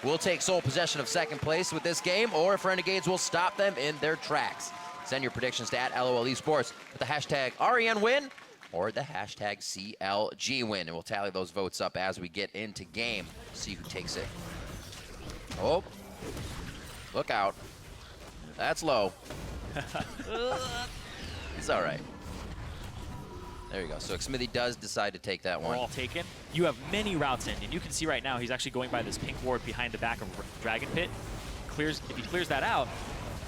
will take sole possession of second place with this game, or if Renegades will stop them in their tracks. Send your predictions to @LOL eSports with the hashtag REN win or the hashtag CLG win, and we'll tally those votes up as we get into game. See who takes it. Oh, look out. That's low. It's all right. There you go. So Smithy does decide to take that one. We're all taken. You have many routes in, and you can see right now he's actually going by this pink ward behind the back of Dragon Pit. If he clears that out,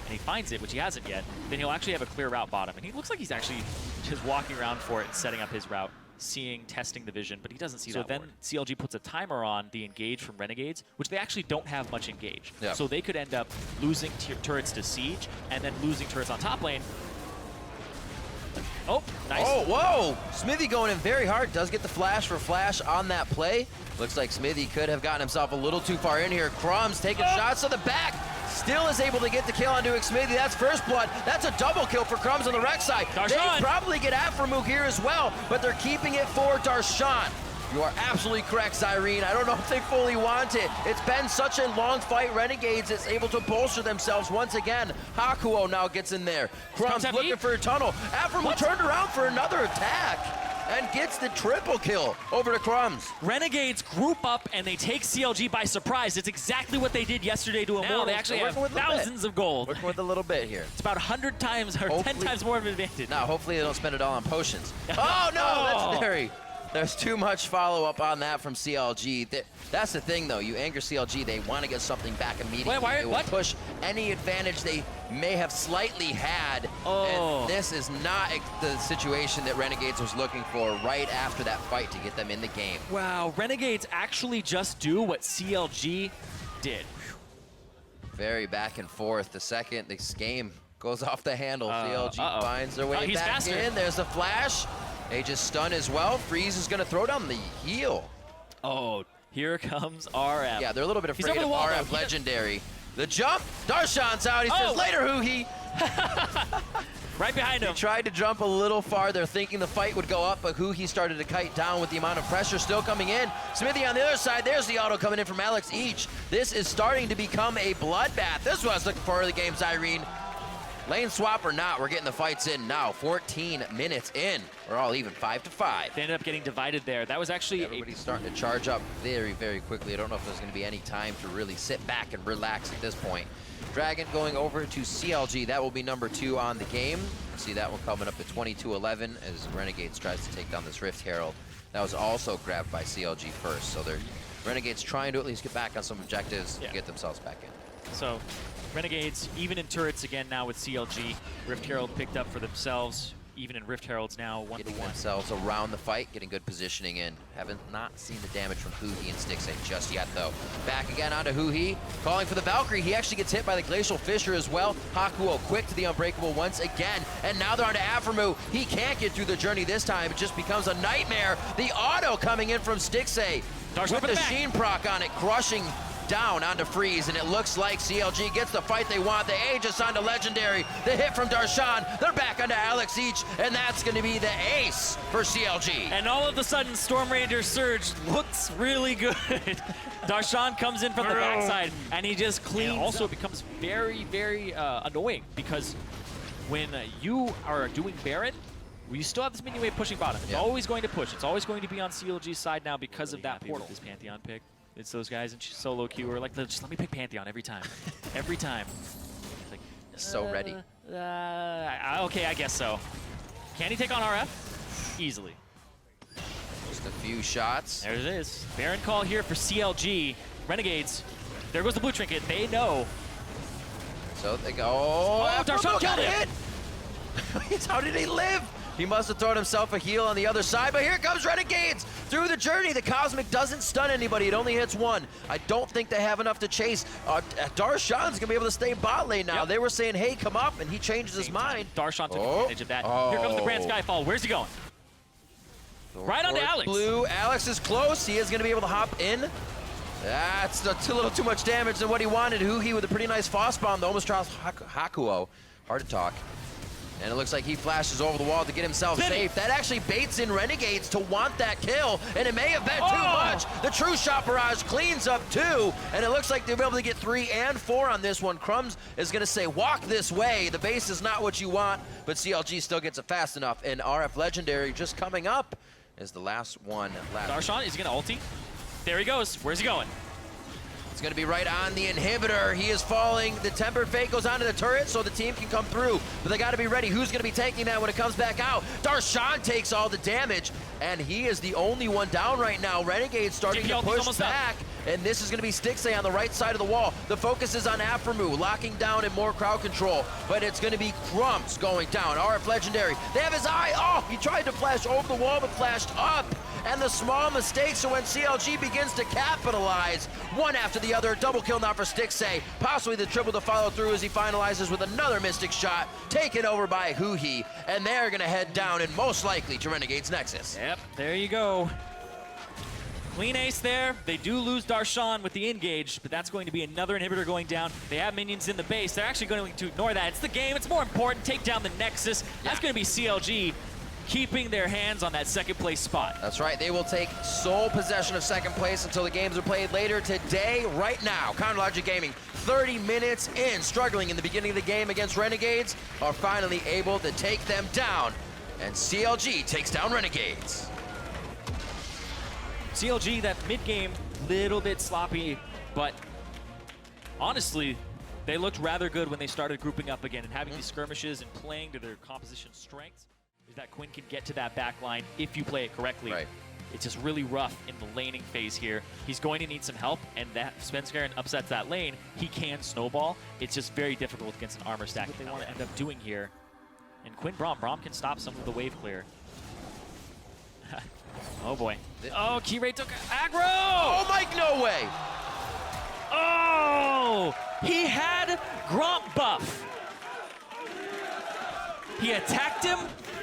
and he finds it, which he hasn't yet, then he'll actually have a clear route bottom. And he looks like he's actually just walking around for it and setting up his route, testing the vision, but he doesn't see that. So then CLG puts a timer on the engage from Renegades, which they actually don't have much engage. Yep. So they could end up losing turrets to Siege, and then losing turrets on top lane. Oh, nice. Oh, whoa! Smithy going in very hard. Does get the flash for flash on that play. Looks like Smithy could have gotten himself a little too far in here. Crumbs taking shots to the back. Still is able to get the kill onto Smithy. That's first blood. That's a double kill for Crumbs on the rec side. Darshan. They probably get Aframu here as well, but they're keeping it for Darshan. You are absolutely correct, Zyrene. I don't know if they fully want it. It's been such a long fight. Renegades is able to bolster themselves once again. Hakuo now gets in there. Crumbs looking for a tunnel. Aframu turned around for another attack and gets the triple kill over to Crumbs. Renegades group up and they take CLG by surprise. It's exactly what they did yesterday to Immortals. Now they actually have thousands of gold. Working with a little bit here. It's about 100 times or 10 times more of an advantage. Now, hopefully they don't spend it all on potions. Oh, no, that's there's too much follow-up on that from CLG. That's the thing, though. You anger CLG, they want to get something back immediately. They will push any advantage they may have slightly had. And this is not the situation that Renegades was looking for right after that fight to get them in the game. Wow, Renegades actually just do what CLG did. Very back and forth. The second this game goes off the handle, CLG finds their way back in. There's the flash. Aegis stun as well. Freeze is going to throw down the heal. Oh, here comes RF. Yeah, they're a little bit afraid of RF Legendary. The jump. Darshan's out. He says, later, Hoohee. Right behind him. He tried to jump a little farther, thinking the fight would go up, but Hoohee started to kite down with the amount of pressure still coming in. Smithy on the other side. There's the auto coming in from Alex Each. This is starting to become a bloodbath. This is what I was looking for in the game, Zyrene. Lane swap or not, we're getting the fights in now. 14 minutes in. We're all even 5-5. They ended up getting divided there. That was actually everybody's starting to charge up very, very quickly. I don't know if there's going to be any time to really sit back and relax at this point. Dragon going over to CLG. That will be number 2 on the game. See that one coming up at 22-11 as Renegades tries to take down this Rift Herald. That was also grabbed by CLG first. So they're Renegades trying to at least get back on some objectives to get themselves back in. So Renegades, even in turrets again now with CLG. Rift Herald picked up for themselves, even in Rift Heralds now, 1-1. Getting themselves around the fight, getting good positioning in. Haven't not seen the damage from Hoohee and Stixay just yet, though. Back again onto Hoohee, calling for the Valkyrie. He actually gets hit by the Glacial Fissure as well. Hakuo quick to the Unbreakable once again, and now they're onto Aframu. He can't get through the journey this time. It just becomes a nightmare. The auto coming in from Stixay with the Sheen proc on it, crushing down onto Freeze, and it looks like CLG gets the fight they want. The Aegis onto Legendary. The hit from Darshan. They're back onto Alex Each, and that's going to be the ace for CLG. And all of a sudden, Storm Ranger Surge looks really good. Darshan comes in from the backside, and he just cleans. And also, it becomes very, very annoying because when you are doing Baron, you still have this minion wave pushing bottom. It's always going to push. It's always going to be on CLG's side now because of that portal. This Pantheon pick. It's those guys in solo queue who are like, just let me pick Pantheon every time. Every time. It's like, so ready. Okay, I guess so. Can he take on RF? Easily. Just a few shots. There it is. Baron call here for CLG. Renegades. There goes the blue trinket. They know. So they go. Oh, Darshan killed him. How did he live? He must have thrown himself a heal on the other side, but here comes Renegades through the journey. The Cosmic doesn't stun anybody. It only hits one. I don't think they have enough to chase. Darshan's going to be able to stay bot lane now. They were saying, hey, come up, and he changes his mind. Darshan took advantage of that. Here comes the Grand Skyfall. Where's he going? Right onto Alex. Blue. Alex is close. He is going to be able to hop in. That's a little too much damage than what he wanted. Hoohee with a pretty nice Foss bomb, though. Almost draws Hakuo. Hard to talk. And it looks like he flashes over the wall to get himself safe. That actually baits in Renegades to want that kill, and it may have been too much. The true shot barrage cleans up 2, and it looks like they'll be able to get 3 and 4 on this one. Crumbs is gonna say, walk this way. The base is not what you want, but CLG still gets it fast enough, and RF Legendary just coming up is the last one left. Darshan, is he gonna ulti? There he goes. Where's he going? It's going to be right on the inhibitor. He is falling. The Tempered Fate goes onto the turret so the team can come through. But they got to be ready. Who's going to be taking that when it comes back out? Darshan takes all the damage, and he is the only one down right now. Renegades starting to push back, and this is going to be Stixay on the right side of the wall. The focus is on Aphromoo, locking down and more crowd control, but it's going to be Crumbs going down. RF Legendary, they have his eye. Oh, he tried to flash over the wall, but flashed up. And the small mistake, so when CLG begins to capitalize, one after the other, double kill now for Stixay, possibly the triple to follow through as he finalizes with another Mystic shot, taken over by Huhi, and they're gonna head down and most likely to Renegade's Nexus. Yep, there you go. Clean ace there. They do lose Darshan with the engage, but that's going to be another inhibitor going down. They have minions in the base. They're actually going to ignore that. It's the game. It's more important. Take down the Nexus. That's going to be CLG keeping their hands on that second place spot. That's right. They will take sole possession of second place until the games are played later today. Right now, Counterstrike Gaming, 30 minutes in, struggling in the beginning of the game against Renegades, are finally able to take them down. And CLG takes down Renegades. CLG, that mid-game, little bit sloppy, but honestly, they looked rather good when they started grouping up again and having these skirmishes and playing to their composition strengths. Is that Quinn can get to that back line if you play it correctly. Right. It's just really rough in the laning phase here. He's going to need some help, and that Svenskeren upsets that lane. He can snowball. It's just very difficult against an armor stack. What they want to end up doing here. And Quinn Braum can stop some of the wave clear. Oh boy. Oh, Kirei took aggro! Oh, Mike, no way! Oh! He had Gromp buff. He attacked him,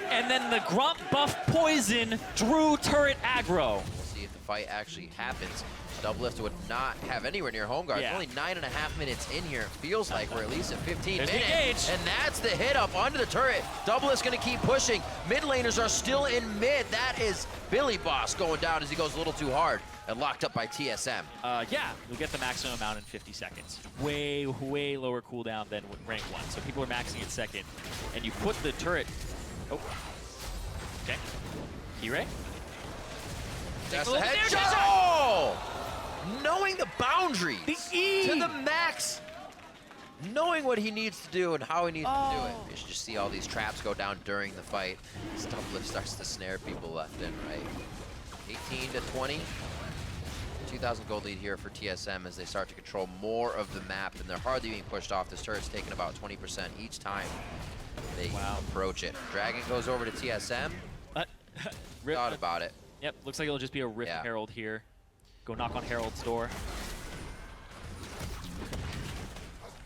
and then the Gromp buff poison drew turret aggro. We'll see if the fight actually happens. Doublelift would not have anywhere near home guard. Yeah. Only 9.5 minutes in here. It feels like we're at least at 15 There's minutes. the engage. And that's the hit up onto the turret. Doublelift's gonna keep pushing. Mid laners are still in mid. That is Billy Boss going down as he goes a little too hard and locked up by TSM. Yeah, you'll get the maximum amount in 50 seconds. Way, way lower cooldown than rank 1. So people are maxing it second. And you put the turret... Oh. Okay. Kirei? That's the headshot! Oh! Knowing the boundaries The E! to the max. Knowing what he needs to do and how he needs to do it. You should just see all these traps go down during the fight. This Doublelift starts to snare people left and right. 18 to 20. 2,000 gold lead here for TSM as they start to control more of the map, and they're hardly being pushed off. This turret's taking about 20% each time they approach it. Dragon goes over to TSM. Thought about it. Yep, looks like it'll just be a Rift Herald here. Go knock on Herald's door.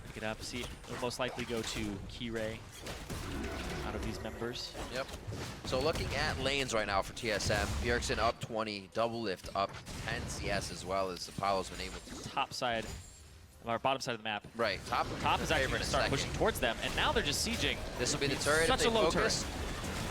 Pick it up. See, it'll most likely go to Kirei out of these members. Yep. So looking at lanes right now for TSM, Bjergsen up 20, Doublelift up 10 CS as well as Apollo's been able to. Top side, or bottom side of the map. Right. Top is actually going to start pushing towards them, and now they're just sieging. This will be the turret. Such a low turret.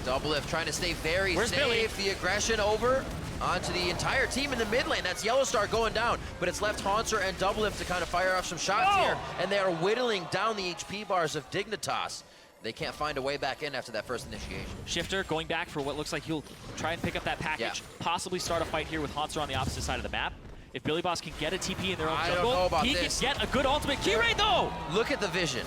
Doublelift trying to stay very Where's safe. Billy? The aggression over onto the entire team in the mid lane. That's Yellowstar going down, but it's left Haunter and Doublelift to kind of fire off some shots here, and they are whittling down the HP bars of Dignitas. They can't find a way back in after that first initiation. Shifter going back for what looks like he'll try and pick up that package, possibly start a fight here with Haunter on the opposite side of the map. If Billy Boss can get a TP in their own jungle, he can get a good ultimate. Kirei though! Look at the vision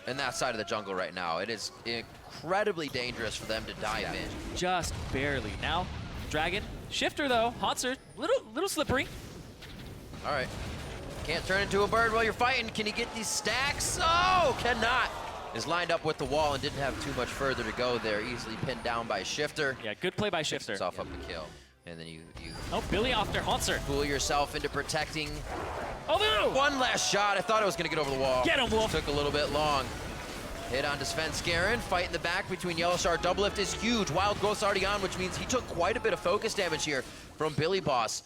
in that side of the jungle right now. It is incredibly dangerous for them to dive in. Just barely. Now, Dragon. Shifter though, Haunter, little slippery. All right. Can't turn into a bird while you're fighting. Can he get these stacks? Oh, cannot. Is lined up with the wall and didn't have too much further to go there. Easily pinned down by Shifter. Yeah, good play by Shifter. Picks himself up the kill. And then you oh, Billy off there, Haunter. Fool yourself into protecting. Oh, no! One last shot. I thought it was going to get over the wall. Get him, Wolf. Took a little bit long. Hit onto Svenskeren. Fight in the back between Yellowstar. Doublelift is huge. Wild Growth's already on, which means he took quite a bit of focus damage here from Billy Boss.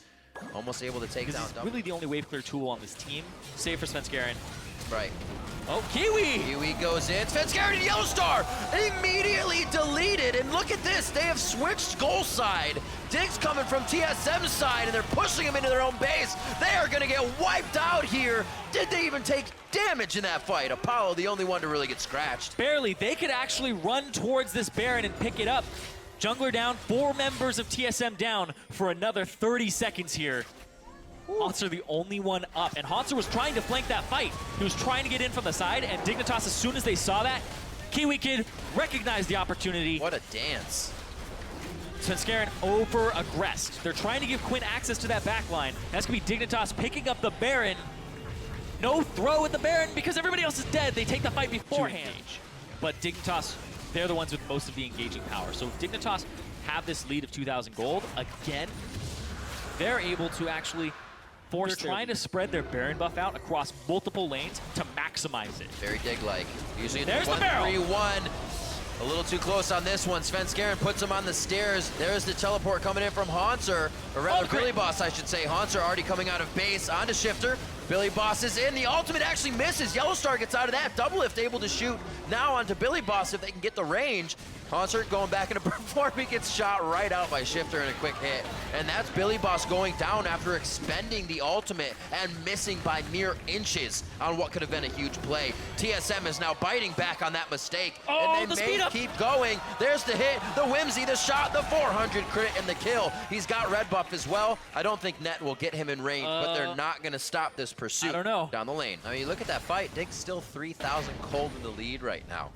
Almost able to take down Doublelift. Really the only wave clear tool on this team, save for Svenskeren. Right. Oh, Kiwi! Kiwi goes in. Svenskeren and Yellowstar immediately deleted. And look at this. They have switched goal side. Dig's coming from TSM's side, and they're pushing him into their own base. They are going to get wiped out here. Did they even take damage in that fight? Apollo, the only one to really get scratched. Barely. They could actually run towards this Baron and pick it up. Jungler down, 4 members of TSM down for another 30 seconds here. Hauntzer the only one up, and Hauntzer was trying to flank that fight. He was trying to get in from the side, and Dignitas, as soon as they saw that, Kiwi Kid recognized the opportunity. What a dance. Svenskeren over-aggressed. They're trying to give Quinn access to that back line. That's going to be Dignitas picking up the Baron. No throw at the Baron because everybody else is dead. They take the fight beforehand. But Dignitas, they're the ones with most of the engaging power. So if Dignitas have this lead of 2,000 gold, again, they're able to actually force trying to spread their Baron buff out across multiple lanes to maximize it. Very Dig-like. Usually There's the barrel. 1-3-1. A little too close on this one. Svenskeren puts him on the stairs. There's the teleport coming in from Hauntzer, or rather Billy Boss, I should say. Hauntzer already coming out of base onto Shifter. Billy Boss is in. The ultimate actually misses. Yellowstar gets out of that. Double Lift able to shoot now onto Billy Boss if they can get the range. Hauntzer going back into perform. He gets shot right out by Shifter in a quick hit. And that's Billy Boss going down after expending the ultimate and missing by mere inches on what could have been a huge play. TSM is now biting back on that mistake. Oh, and the they speed may up. keep going. There's the hit, the whimsy, the shot, the 400 crit, and the kill. He's got red buff as well. I don't think Net will get him in range, but they're not going to stop this pursuit down the lane. I mean, look at that fight. Dig's still 3,000 cold in the lead right now.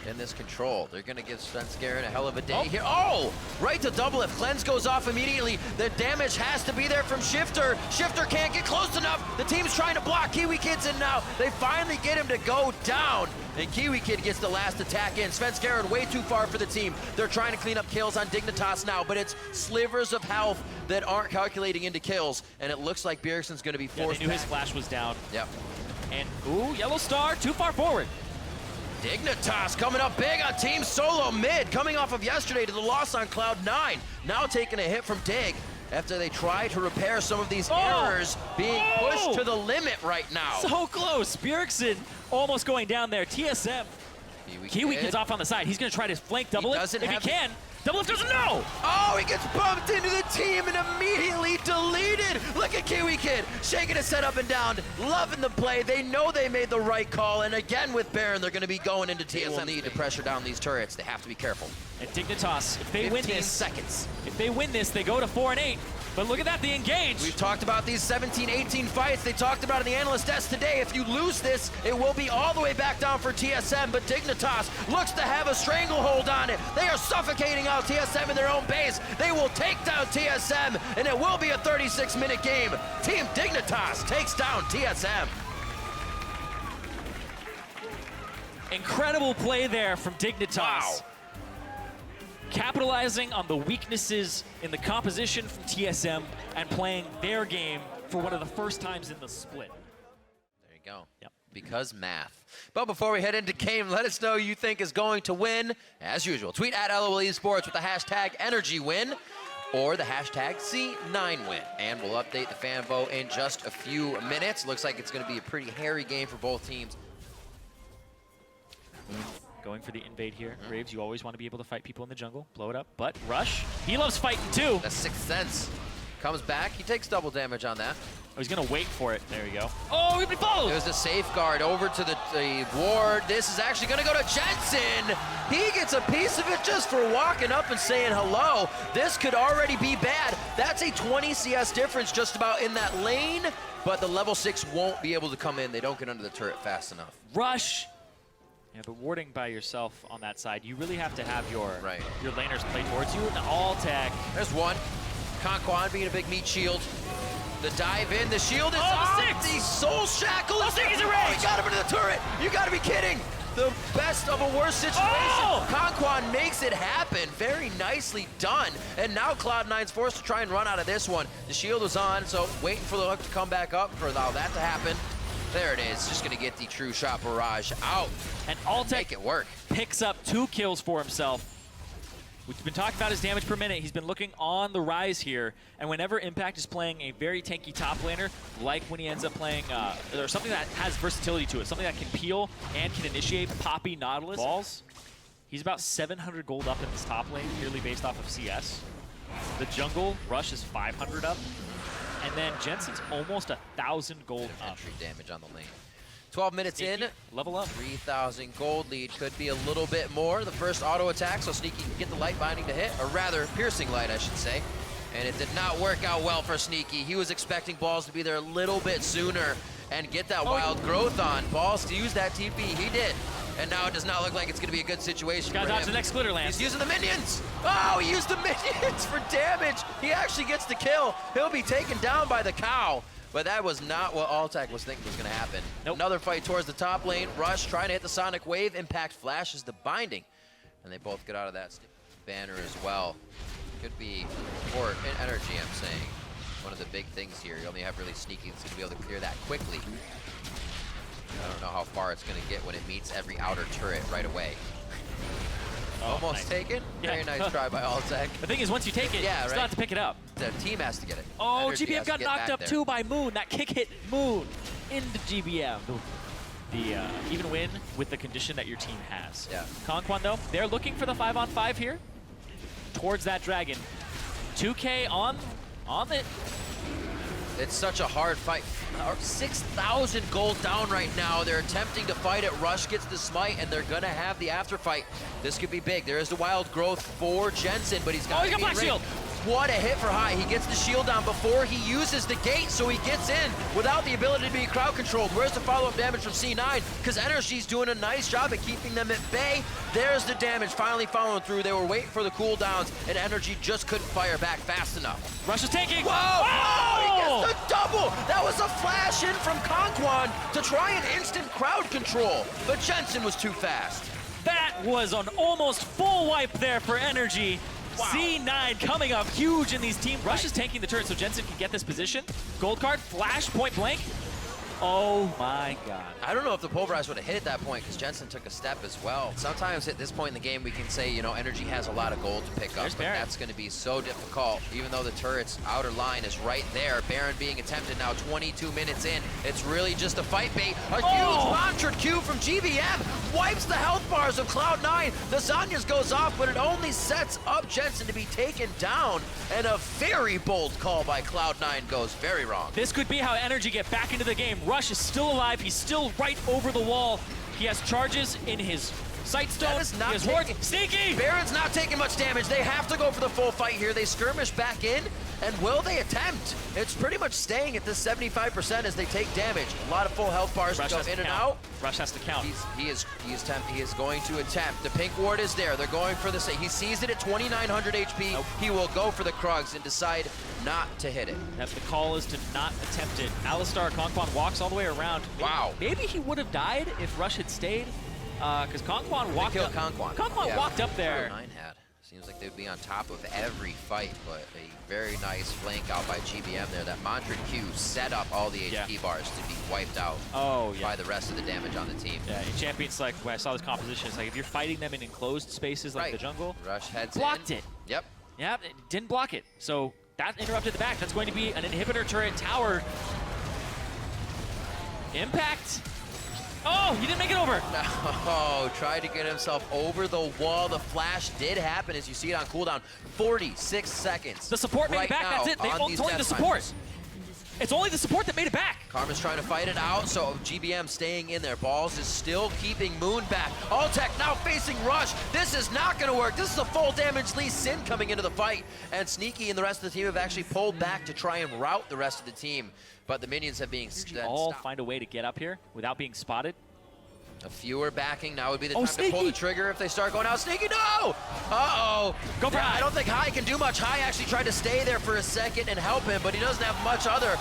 In this control, they're gonna give Svenskeren a hell of a day here. Oh, right to double lift. Cleanse goes off immediately. The damage has to be there from Shifter. Shifter can't get close enough. The team's trying to block. Kiwi Kid's in now. They finally get him to go down. And Kiwi Kid gets the last attack in. Svenskeren way too far for the team. They're trying to clean up kills on Dignitas now, but it's slivers of health that aren't calculating into kills. And it looks like Bjergsen's gonna be forced they knew back. his flash was down. Yep. And, ooh, Yellowstar, too far forward. Dignitas coming up big on Team SoloMid, coming off of yesterday to the loss on Cloud9. Now taking a hit from Dig after they try to repair some of these errors being pushed to the limit right now. So close. Bjergsen almost going down there. TSM. Kiwi gets off on the side. He's going to try to flank double lift if he can. Double lift doesn't know. Oh, he gets bumped into the team and immediately deleted. Look at Kiwi Kid shaking his head up and down, loving the play. They know they made the right call, and again with Baron, they're going to be going into TSM. They will need to pressure down these turrets. They have to be careful. And Dignitas, if they win this, seconds. If they win this, they go to 4 and 8. But look at that, the engage. We've talked about these 17, 18 fights. They talked about in the analyst desk today. If you lose this, it will be all the way back down for TSM. But Dignitas looks to have a stranglehold on it. They are suffocating out TSM in their own base. They will take down TSM, and it will be a 36-minute game. Team Dignitas takes down TSM. Incredible play there from Dignitas. Wow. Capitalizing on the weaknesses in the composition from TSM and playing their game for one of the first times in the split. There you go. Yep. Because math. But before we head into game, let us know who you think is going to win. As usual, tweet at LOL eSports with the hashtag NRGWin or the hashtag C9Win. And we'll update the fan vote in just a few minutes. Looks like it's going to be a pretty hairy game for both teams. Going for the invade here. Graves, you always want to be able to fight people in the jungle, blow it up. But Rush, he loves fighting too. The Sixth Sense comes back. He takes double damage on that. Oh, he's going to wait for it. There you go. Oh, he followed. There's a safeguard over to the ward. This is actually going to go to Jensen. He gets a piece of it just for walking up and saying hello. This could already be bad. That's a 20 CS difference just about in that lane, but the level 6 won't be able to come in. They don't get under the turret fast enough. Rush. Yeah, but warding by yourself on that side, you really have to have your laners play towards you. And all tag. There's one. Conquan being a big meat shield. The dive in, the shield is the off. 6. The soul shackle is he's a Oh, rage. he got him into the turret. You gotta be kidding. The best of a worst situation. Oh! Conquan makes it happen. Very nicely done. And now Cloud9's forced to try and run out of this one. The shield was on, so waiting for the hook to come back up for all that to happen. There it is, just gonna get the true shot barrage out. And Altec Make it work. picks up 2 kills for himself. We've been talking about his damage per minute. He's been looking on the rise here, and whenever Impact is playing a very tanky top laner, like when he ends up playing, or something that has versatility to it, something that can peel and can initiate Poppy, Nautilus, balls, he's about 700 gold up in this top lane, purely based off of CS. The jungle, Rush is 500 up, and then Jensen's almost 1,000 gold up. Entry damage on the lane. 12 minutes Sneaky, in, level up. 3,000 gold lead, could be a little bit more. The first auto attack, so Sneaky can get the light binding to hit, or rather, piercing light, I should say. And it did not work out well for Sneaky. He was expecting Balls to be there a little bit sooner and get that wild growth on. Balls to use that TP, he did. And now it does not look like it's going to be a good situation for him. Got to the next glitter lance. He's using the minions. Oh, he used the minions for damage. He actually gets the kill. He'll be taken down by the cow. But that was not what Altec was thinking was going to happen. Nope. Another fight towards the top lane. Rush trying to hit the Sonic Wave. Impact flashes the binding. And they both get out of that banner as well. Could be, or in NRG, I'm saying, one of the big things here. You only have really Sneaky that's going to be able to clear that quickly. I don't know how far it's going to get when it meets every outer turret right away. Oh, almost nice. taken. Yeah. Very nice try by Altec. The thing is, once you take it, you still have to pick it up. The team has to get it. Oh, NRG GBM has to got get knocked back up there. too by Moon. That kick hit Moon into GBM. The even win with the condition that your team has. Yeah. Conquan, though, they're looking for the 5-on-5 here towards that dragon. 2K on it. It's such a hard fight. 6,000 gold down right now. They're attempting to fight it. Rush gets the smite, and they're going to have the after fight. This could be big. There is the wild growth for Jensen, but he's got he got Black Shield. What a hit for High. He gets the shield down before he uses the gate, so he gets in without the ability to be crowd controlled. Where's the follow-up damage from C9? Because NRG's doing a nice job at keeping them at bay. There's the damage finally following through. They were waiting for the cooldowns, and NRG just couldn't fire back fast enough. Rush is taking. Whoa! Oh, he gets the double! That was a flash in from Conquan to try an instant crowd control, but Jensen was too fast. That was an almost full wipe there for NRG. Wow. C9 coming up huge in these teams. Rush is tanking the turret so Jensen can get this position. Gold card, flash, point blank. Oh my God. I don't know if the pulverize would have hit at that point because Jensen took a step as well. Sometimes at this point in the game we can say, you know, NRG has a lot of gold to pick up, but that's going to be so difficult, even though the turret's outer line is right there. Baron being attempted now 22 minutes in. It's really just a fight bait. A huge mantra Q from GBM wipes the health bars of Cloud9. The Zanyas goes off, but it only sets up Jensen to be taken down, and a very bold call by Cloud9 goes very wrong. This could be how NRG get back into the game. Rush is still alive. He's still right over the wall. He has charges in his sight stone. That is not his ward. Sneaky! Baron's not taking much damage. They have to go for the full fight here. They skirmish back in, and will they attempt? It's pretty much staying at this 75% as they take damage. A lot of full health bars go in and out. Rush has to count. He is going to attempt. The pink ward is there. They're going for the save. He sees it at 2,900 HP. Nope. He will go for the Krugs and decide not to hit it. That's the call, is to not attempt it. Alistar Conquan walks all the way around. Wow. Maybe he would have died if Rush had stayed, because Conquan walked up. Conquan walked up there. 9 had. Seems like they'd be on top of every fight, but a very nice flank out by GBM there. That mantra Q set up all the HP bars to be wiped out by the rest of the damage on the team. Yeah, in Champions, like, when I saw this composition, it's like if you're fighting them in enclosed spaces like the jungle, Rush heads blocked in. it. Yep. Yeah, it didn't block it. So that interrupted the back. That's going to be an inhibitor turret tower. Impact. Oh, he didn't make it over. No, tried to get himself over the wall. The flash did happen as you see it on cooldown. 46 seconds. The support made it back. That's it. It's only the support. It's only the support that made it back. Karma's trying to fight it out, so GBM staying in there. Balls is still keeping Moon back. Altec now facing Rush. This is not going to work. This is a full damage Lee Sin coming into the fight. And Sneaky and the rest of the team have actually pulled back to try and rout the rest of the team. But the minions have been all find a way to get up here without being spotted. A fewer backing. Now would be the time to pull the trigger if they start going out. Sneaky, no! Uh-oh. Go for High. I don't think High can do much. High actually tried to stay there for a second and help him, but he doesn't have much other.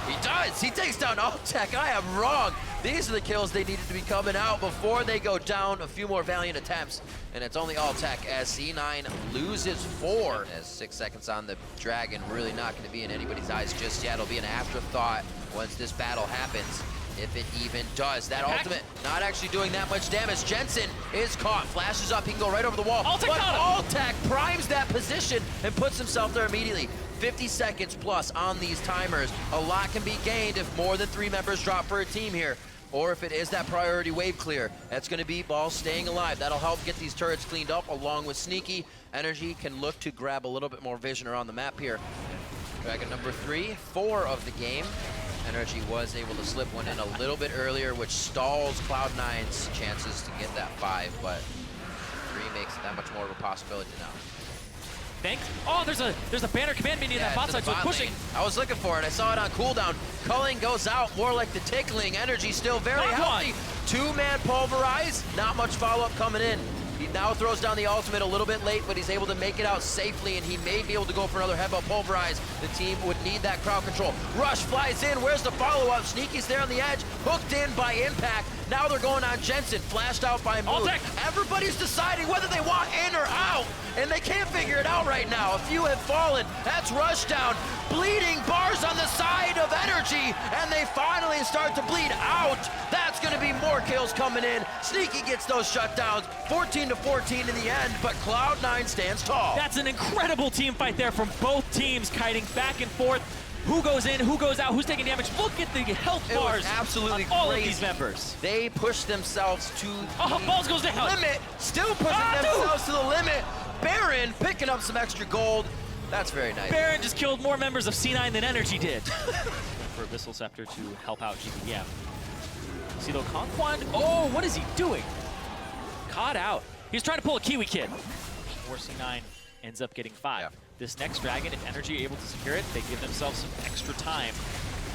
He does. He takes down Altec. I am wrong. These are the kills they needed to be coming out before they go down. A few more valiant attempts, and it's only Altec as C9 loses 4. As 6 seconds on the Dragon, really not going to be in anybody's eyes just yet. It'll be an afterthought once this battle happens. if it even does. That ultimate not actually doing that much damage. Jensen is caught, flashes up, he can go right over the wall. Altec but Altec primes that position and puts himself there immediately. 50 seconds plus on these timers. A lot can be gained if more than 3 members drop for a team here. Or if it is that priority wave clear, that's going to be Ball staying alive. That'll help get these turrets cleaned up along with Sneaky. NRG can look to grab a little bit more vision around the map here. Dragon number 3, 4 of the game. NRG was able to slip one in a little bit earlier, which stalls Cloud9's chances to get that 5, but 3 makes it that much more of a possibility now. Oh, there's a banner command minion that bot side, so pushing. I was looking for it. I saw it on cooldown. Culling goes out, more like the tickling. NRG still very healthy. 2-man pulverize. Not much follow-up coming in. He now throws down the ultimate a little bit late, but he's able to make it out safely, and he may be able to go for another headbutt pulverize. The team would need that crowd control. Rush flies in. Where's the follow-up? Sneaky's there on the edge, hooked in by Impact. Now they're going on Jensen, flashed out by Moon. Everybody's deciding whether they want in or out, and they can't figure it out right now. A few have fallen. That's Rushdown. Bleeding bars on the side of NRG, and they finally start to bleed out. That's going to be more kills coming in. Sneaky gets those shutdowns. 14-14 in the end, but Cloud9 stands tall. That's an incredible team fight there from both teams, kiting back and forth. Who goes in, who goes out, who's taking damage. Look at the health bars absolutely on all crazy. of these members. They push themselves to Balls goes down. Limit, still pushing themselves to the limit. Baron picking up some extra gold. That's very nice. Baron just killed more members of C9 than NRG did. For Abyssal Scepter to help out GBM. See though, Conquan, oh, what is he doing? Caught out. He's trying to pull a Kiwi Kid. Or C9 ends up getting 5. Yeah. This next Dragon, if NRG are able to secure it, they give themselves some extra time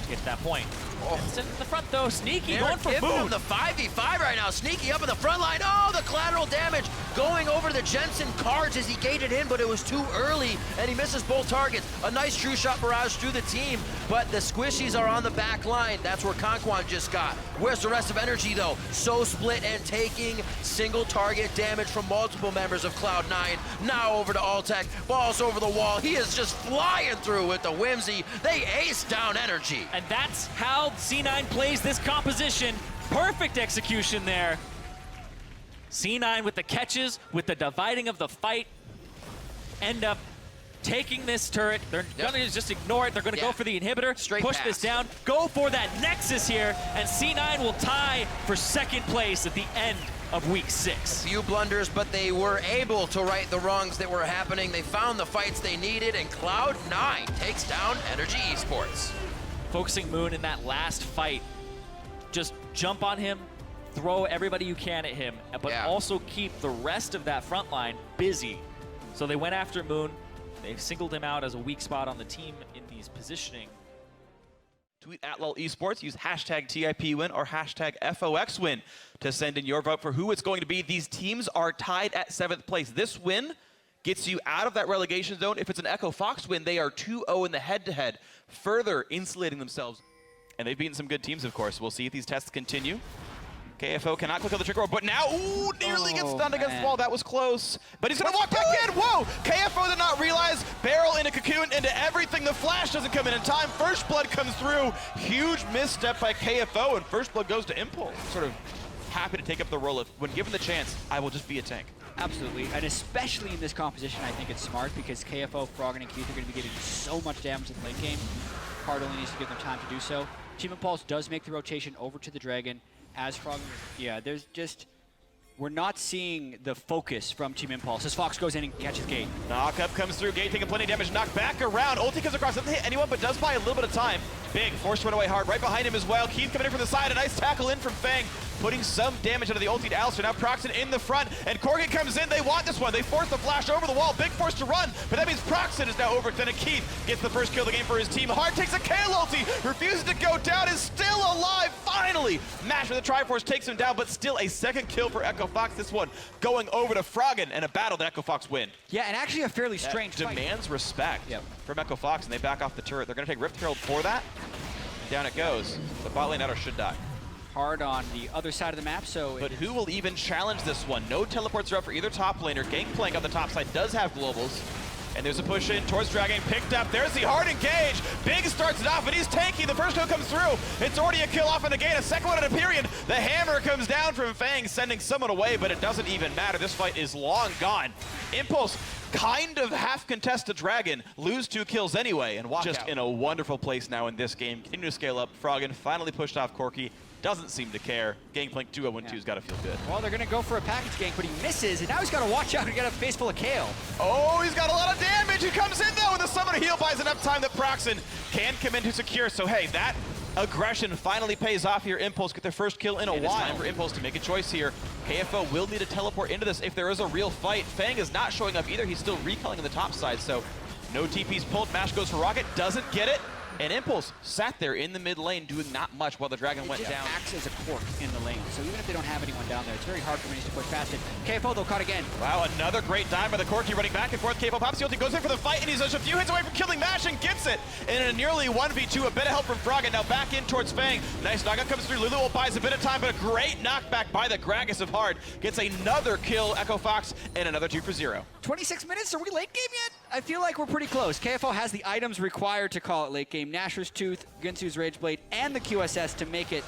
to get to that point. Vincent in the front though, Sneaky going for Moon. The 5v5 right now. Sneaky up in the front line. Oh, the collateral damage going over the Jensen cards as he gated in, but it was too early, and he misses both targets. A nice true shot barrage through the team, but the squishies are on the back line. That's where Conquan just got. Where's the rest of NRG though? So split and taking single target damage from multiple members of Cloud9. Now over to Altec. Balls over the wall. He is just flying through with the whimsy. They ace down NRG. And that's how C9 plays this composition. Perfect execution there. C9 with the catches, with the dividing of the fight, end up taking this turret. They're gonna just ignore it. They're gonna go for the inhibitor, push this down, go for that Nexus here, and C9 will tie for 2nd place at the end of week 6. A few blunders, but they were able to right the wrongs that were happening. They found the fights they needed, and Cloud9 takes down NRG eSports. Focusing Moon in that last fight, just jump on him, throw everybody you can at him, but also keep the rest of that front line busy. So they went after Moon. They singled him out as a weak spot on the team in these positioning. Tweet at LOL Esports, use hashtag TIPWin or hashtag FOXWin to send in your vote for who it's going to be. These teams are tied at 7th place. This win gets you out of that relegation zone. If it's an Echo Fox win, they are 2-0 in the head-to-head, further insulating themselves. And they've beaten some good teams, of course. We'll see if these tests continue. KFO cannot click on the trigger, but now, ooh, nearly gets stunned against the wall. That was close. But he's gonna walk back in. Whoa! KFO did not realize. Barrel in a cocoon into everything. The flash doesn't come in time. First blood comes through. Huge misstep by KFO, and first blood goes to Impulse. Sort of happy to take up the role of, when given the chance, I will just be a tank. Absolutely, and especially in this composition, I think it's smart because KFO, Froggen, and Keith are going to be getting so much damage in the late game. Hard only needs to give them time to do so. Team Impulse does make the rotation over to the Dragon. As Froggen, there's just, we're not seeing the focus from Team Impulse as Fox goes in and catches Gate. Knock-up comes through, Gate taking plenty of damage, knocked back around. Ulti comes across, doesn't hit anyone, but does buy a little bit of time. Big, forced to run away hard, right behind him as well. Keith coming in from the side, a nice tackle in from Fang, putting some damage out of the ulti to Alistair. Now Proxen in the front, and Corgan comes in. They want this one. They force the flash over the wall. Big force to run, but that means Proxen is now overextended. Keith gets the first kill of the game for his team. Hard takes a Kayle ulti, refuses to go down, is still alive, finally. Mash with the Triforce takes him down, but still a 2nd kill for Echo Fox. This one going over to Froggen, and a battle that Echo Fox win. Yeah, and actually a fairly strange fight. Demands respect from Echo Fox, and they back off the turret. They're going to take Rift Herald for that. Down it goes. The bot lane Adder should die. Hard on the other side of the map, so... But who will even challenge this one? No teleports are up for either top laner. Gangplank on the top side does have globals. And there's a push in towards Dragon, picked up. There's the hard engage. Big starts it off, but he's tanky. The first kill comes through. It's already a kill off in the gate. A second one in a period. The hammer comes down from Fang, sending someone away, but it doesn't even matter. This fight is long gone. Impulse kind of half contest to Dragon, lose 2 kills anyway, and walk just out. In a wonderful place now in this game. Continue to scale up. Froggen finally pushed off Corki. Doesn't seem to care. Gangplank 2-0-1-2's got to feel good. Well, they're going to go for a package gank, but he misses, and now he's got to watch out and get a face full of Kale. Oh, he's got a lot of damage. He comes in, though, and the summoner heal buys enough time that Proxen can come in to secure. So, hey, that aggression finally pays off here. Impulse get their first kill in a while. It's time for Impulse to make a choice here. KFO will need to teleport into this if there is a real fight. Fang is not showing up either. He's still recalling on the top side, so no TP's pulled. Mash goes for Rocket, doesn't get it. And Impulse sat there in the mid lane doing not much while the Dragon went down. It acts as a cork in the lane, so even if they don't have anyone down there, it's very hard for Minis to push past it. KFO, though, caught again. Wow, another great dive by the Corki, running back and forth. KFO pops the ulti, goes in for the fight, and he's just a few hits away from killing Mash and gets it. And in a nearly 1v2, a bit of help from Froggen. Now back in towards Fang. Nice knockout comes through. Lulu will buys a bit of time, but a great knockback by the Gragas of Hard. Gets another kill, Echo Fox, and another 2 for 0. 26 minutes, are we late game yet? I feel like we're pretty close. KFO has the items required to call it late game. Nashor's Tooth, Gunsu's Rageblade, and the QSS to make it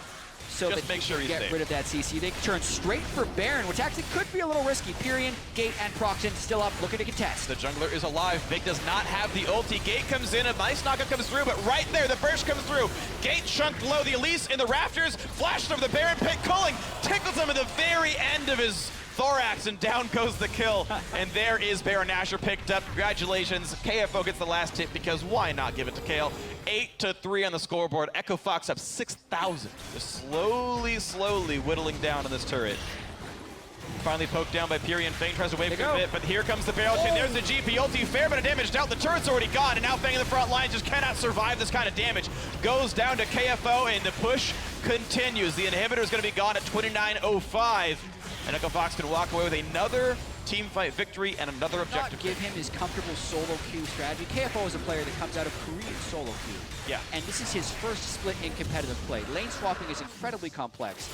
so just that make sure you can he's get rid of that CC. They turn straight for Baron, which actually could be a little risky. Pyrian, Gate, and Proxen still up, looking to contest. The jungler is alive. Big does not have the ulti. Gate comes in, a nice knockup comes through, but right there, the burst comes through. Gate chunked low, the Elise in the rafters, flashed over the Baron pit, Culling tickles him at the very end of his thorax, and down goes the kill. And there is Baron Nashor picked up. Congratulations. KFO gets the last tip because why not give it to Kale? 8-3 on the scoreboard. Echo Fox up 6,000. Just slowly whittling down on this turret. Finally poked down by Pyrian. Fang tries to wave for a bit, but here comes the barrel chain. There's the GP ulti. Fair bit of damage dealt. The turret's already gone, and now Fang in the front line just cannot survive this kind of damage. Goes down to KFO, and the push continues. The inhibitor is going to be gone at 29:05. And Echo Fox can walk away with another team fight victory and another objective. Give him his comfortable solo queue strategy. KFO is a player that comes out of Korean solo queue. Yeah. And this is his first split in competitive play. Lane swapping is incredibly complex.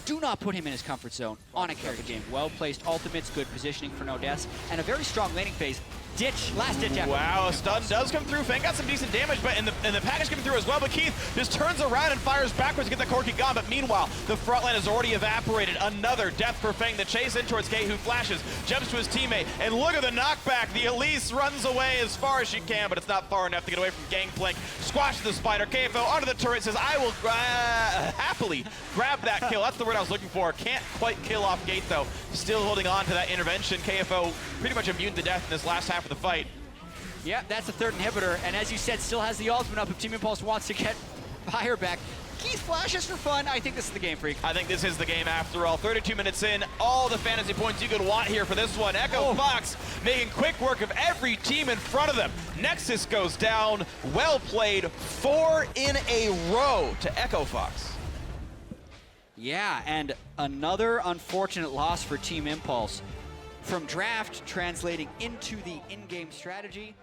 Do not put him in his comfort zone on a character game. Well-placed ultimates, good positioning for no deaths, and a very strong laning phase. Last ditch effort. Wow, a stun does come through. Fang got some decent damage, but and the package coming through as well. But Keith just turns around and fires backwards to get the Corki gone. But meanwhile, the front line has already evaporated. Another death for Fang. The chase in towards Gay, who flashes, jumps to his teammate, and look at the knockback. The Elise runs away as far as she can, but it's not far enough to get away from Gangplank. Squashes the spider. KFO onto the turret, says, I will happily grab that kill. That's the word I was looking for. Can't quite kill off Gate, though. Still holding on to that intervention. KFO pretty much immune to death in this last half of the fight. Yeah, that's the third inhibitor, and as you said, still has the ultimate up if Team Impulse wants to get fire back. Keith flashes for fun. I think this is the game, Freak. I think this is the game after all. 32 minutes in, all the fantasy points you could want here for this one. Echo Fox making quick work of every team in front of them. Nexus goes down. Well played. 4 in a row to Echo Fox. Yeah, and another unfortunate loss for Team Impulse. From draft translating into the in-game strategy.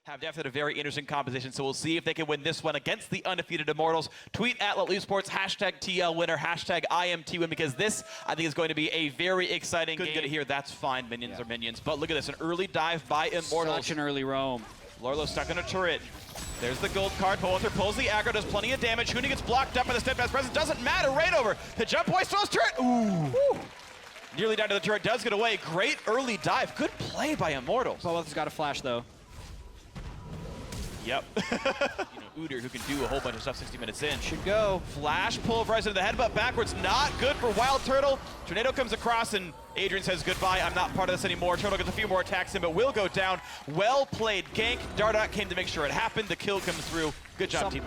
Have definitely a very interesting composition, so we'll see if they can win this one against the undefeated Immortals. Tweet at eSports, hashtag TL winner, hashtag IMT win, because this, I think, is going to be a very exciting game. Couldn't get it here, that's fine, minions are minions. But look at this, an early dive by Immortals. Such an early roam. Lorlo stuck on a turret. There's the gold card. Poether pulls the aggro, does plenty of damage. Huni gets blocked up by the steadfast presence. Doesn't matter, right over. The jump boy throws turret. Ooh. Woo. Nearly down to the turret, does get away. Great early dive. Good play by Immortals. Poether's got a flash, though. Yep. Udyr, who can do a whole bunch of stuff 60 minutes in. Should go. Flash pulverized into the headbutt backwards. Not good for Wild Turtle. Tornado comes across and Adrian says goodbye. I'm not part of this anymore. Turtle gets a few more attacks in, but will go down. Well played gank. Dardock came to make sure it happened. The kill comes through. Good job, team.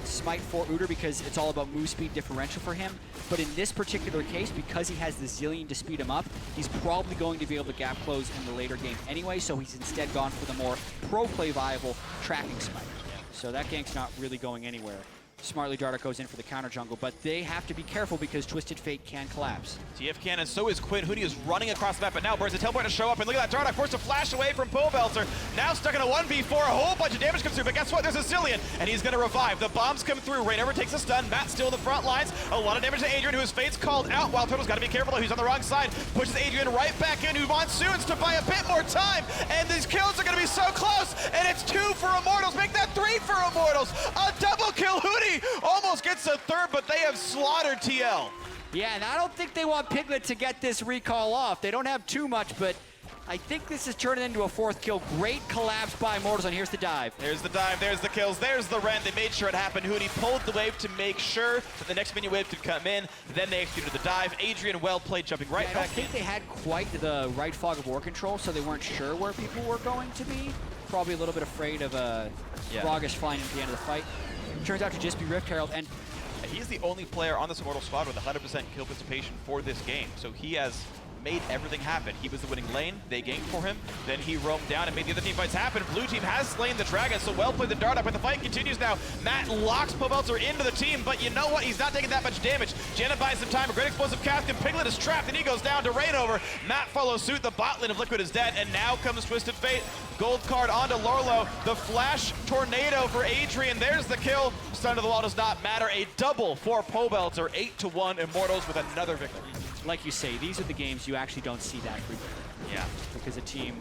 Smite for Udyr because it's all about move speed differential for him. But in this particular case, because he has the Zillion to speed him up, he's probably going to be able to gap close in the later game anyway, so he's instead gone for the more pro play viable tracking Smite. So that gank's not really going anywhere. Smartly, Darda goes in for the counter jungle, but they have to be careful because Twisted Fate can collapse. TF can, and so is Quinn. Huni is running across the map, but now Burns a teleport to show up, and look at that Darda forced to flash away from Pobelter. Now stuck in a 1v4, a whole bunch of damage comes through, but guess what? There's a Cillian, and he's gonna revive. The bombs come through, Rain over takes a stun, Matt still in the front lines. A lot of damage to Adrian, who his fate's called out. Wild Turtle's gotta be careful though, he's on the wrong side. Pushes Adrian right back in, who monsoons to buy a bit more time, and these kills are gonna be so close, and it's 2 for Immortals, make that 3 for Immortals. A double kill, Huni almost gets a third, but they have slaughtered TL. Yeah, and I don't think they want Piglet to get this recall off. They don't have too much, but I think this is turning into a 4th kill. Great collapse by Immortals, and here's the dive. There's the dive, there's the kills, there's the Ren. They made sure it happened. Huni pulled the wave to make sure that the next minion wave could come in. Then they executed the dive. Adrian well played, jumping right I back don't think in. they had quite the right fog of war control, so they weren't sure where people were going to be. Probably a little bit afraid of Froggish flying into the end of the fight. Turns out to just be Rift Herald, and He's the only player on this Immortal squad with 100% kill participation for this game, so he has made everything happen. He was the winning lane, they ganked for him, then he roamed down and made the other team fights happen. Blue team has slain the Dragon, so well played the Darda, but the fight continues now. Matt locks Pobelter into the team, but you know what? He's not taking that much damage. Jenna buys some time, a great explosive cast, and Piglet is trapped, and he goes down to Rain over. Matt follows suit, the bot lane of Liquid is dead, and now comes Twisted Fate. Gold card onto Lorlo, the flash tornado for Adrian, there's the kill. Stun to the wall does not matter, a double for Pobelter, 8-1 Immortals with another victory. like you say, these are the games you actually don't see that frequently. Yeah. Because a team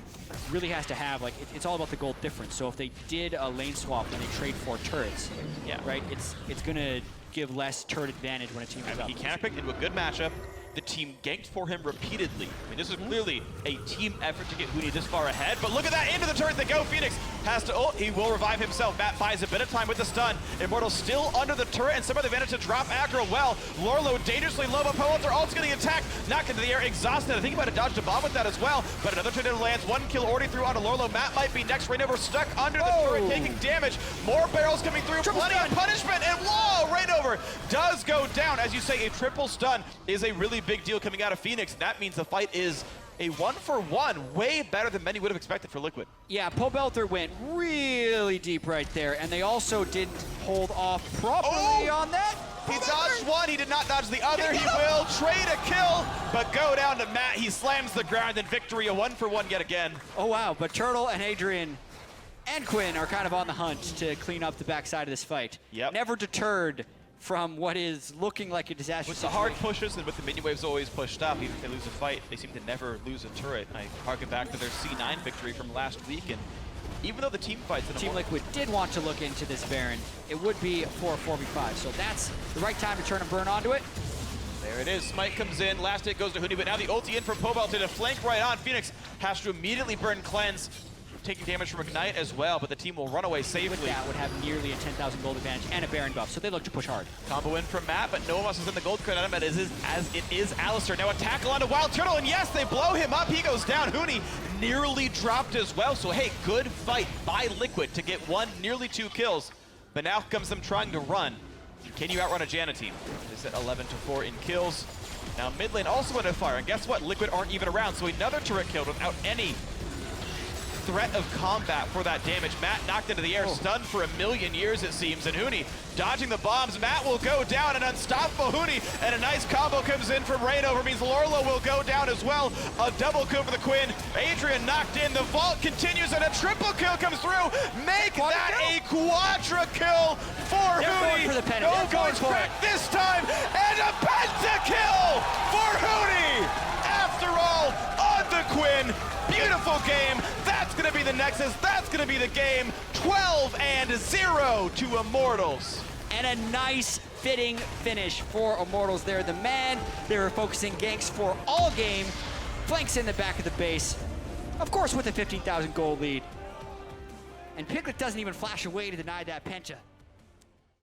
really has to have, like, it's all about the gold difference. So if they did a lane swap when they trade for turrets, Yeah. right, it's going to give less turret advantage when a team is up. He counterpicked into a good matchup. The team ganked for him repeatedly. I mean, this is clearly a team effort to get Huni this far ahead, but look at that, into the turret they go. Phoenix has to ult, he will revive himself. Matt buys a bit of time with the stun. Immortals still under the turret, and somehow they managed to drop aggro well. Lorlo dangerously low, but Pobelter ult's getting attacked, knocked into the air, exhausted. I think he might have dodged a bomb with that as well, but another tornado lands, one kill already through onto Lorlo. Matt might be next, Rainover stuck under the turret, taking damage. More barrels coming through, plenty of punishment, and whoa, Rainover does go down. As you say, a triple stun is a really big deal coming out of Phoenix. That means the fight is a 1-for-1, way better than many would have expected for Liquid. Yeah, Pobelter went really deep right there, and they also didn't hold off properly on that. He dodged one, he did not dodge the other. He will trade a kill, but go down to Matt. He slams the ground in victory, a 1-for-1 yet again. Oh, wow, but Turtle and Adrian and Quinn are kind of on the hunt to clean up the backside of this fight. Yep. Never deterred from what is looking like a disaster With the hard pushes and with the minion waves always pushed up, even if they lose a fight, they seem to never lose a turret. I harken back to their C9 victory from last week, and even though the team fights... Team Liquid did want to look into this Baron, it would be for a 4v5, so that's the right time to turn and burn onto it. There it is, Smite comes in, last hit goes to Huni, but now the ulti in from Pobelter to flank right on. Phoenix has to immediately burn Cleanse, taking damage from Ignite as well, but the team will run away safely. With that would have nearly a 10,000 gold advantage and a Baron buff, so they look to push hard. Combo in from Matt, but no one else is in the gold credit on him, as it is Alistair. Now a tackle onto Wild Turtle, and yes, they blow him up. He goes down. Huni nearly dropped as well, so hey, good fight by Liquid to get one, nearly 2 kills. But now comes them trying to run. Can you outrun a Janna team? It's at 11-4 in kills. Now mid lane also under fire, and guess what? Liquid aren't even around, so another turret killed without any threat of combat for that damage. Matt knocked into the air, stunned for a million years it seems, and Huni dodging the bombs. Matt will go down, an unstoppable Huni, and a nice combo comes in from Rainover, means Lorlo will go down as well. A double kill for the Quinn. Adrian knocked in, the vault continues, and a triple kill comes through. Make that a quadra kill for They're Huni. going for the pennant. No They're going voice for crack it. this time, and a pentakill for Huni. After all, on the Quinn. Beautiful game. That's going to be the Nexus. That's going to be the game. 12-0 to Immortals. And a nice fitting finish for Immortals there. The man, they were focusing ganks for all game. Flanks in the back of the base. Of course with a 15,000 gold lead. And Piglet doesn't even flash away to deny that Penta.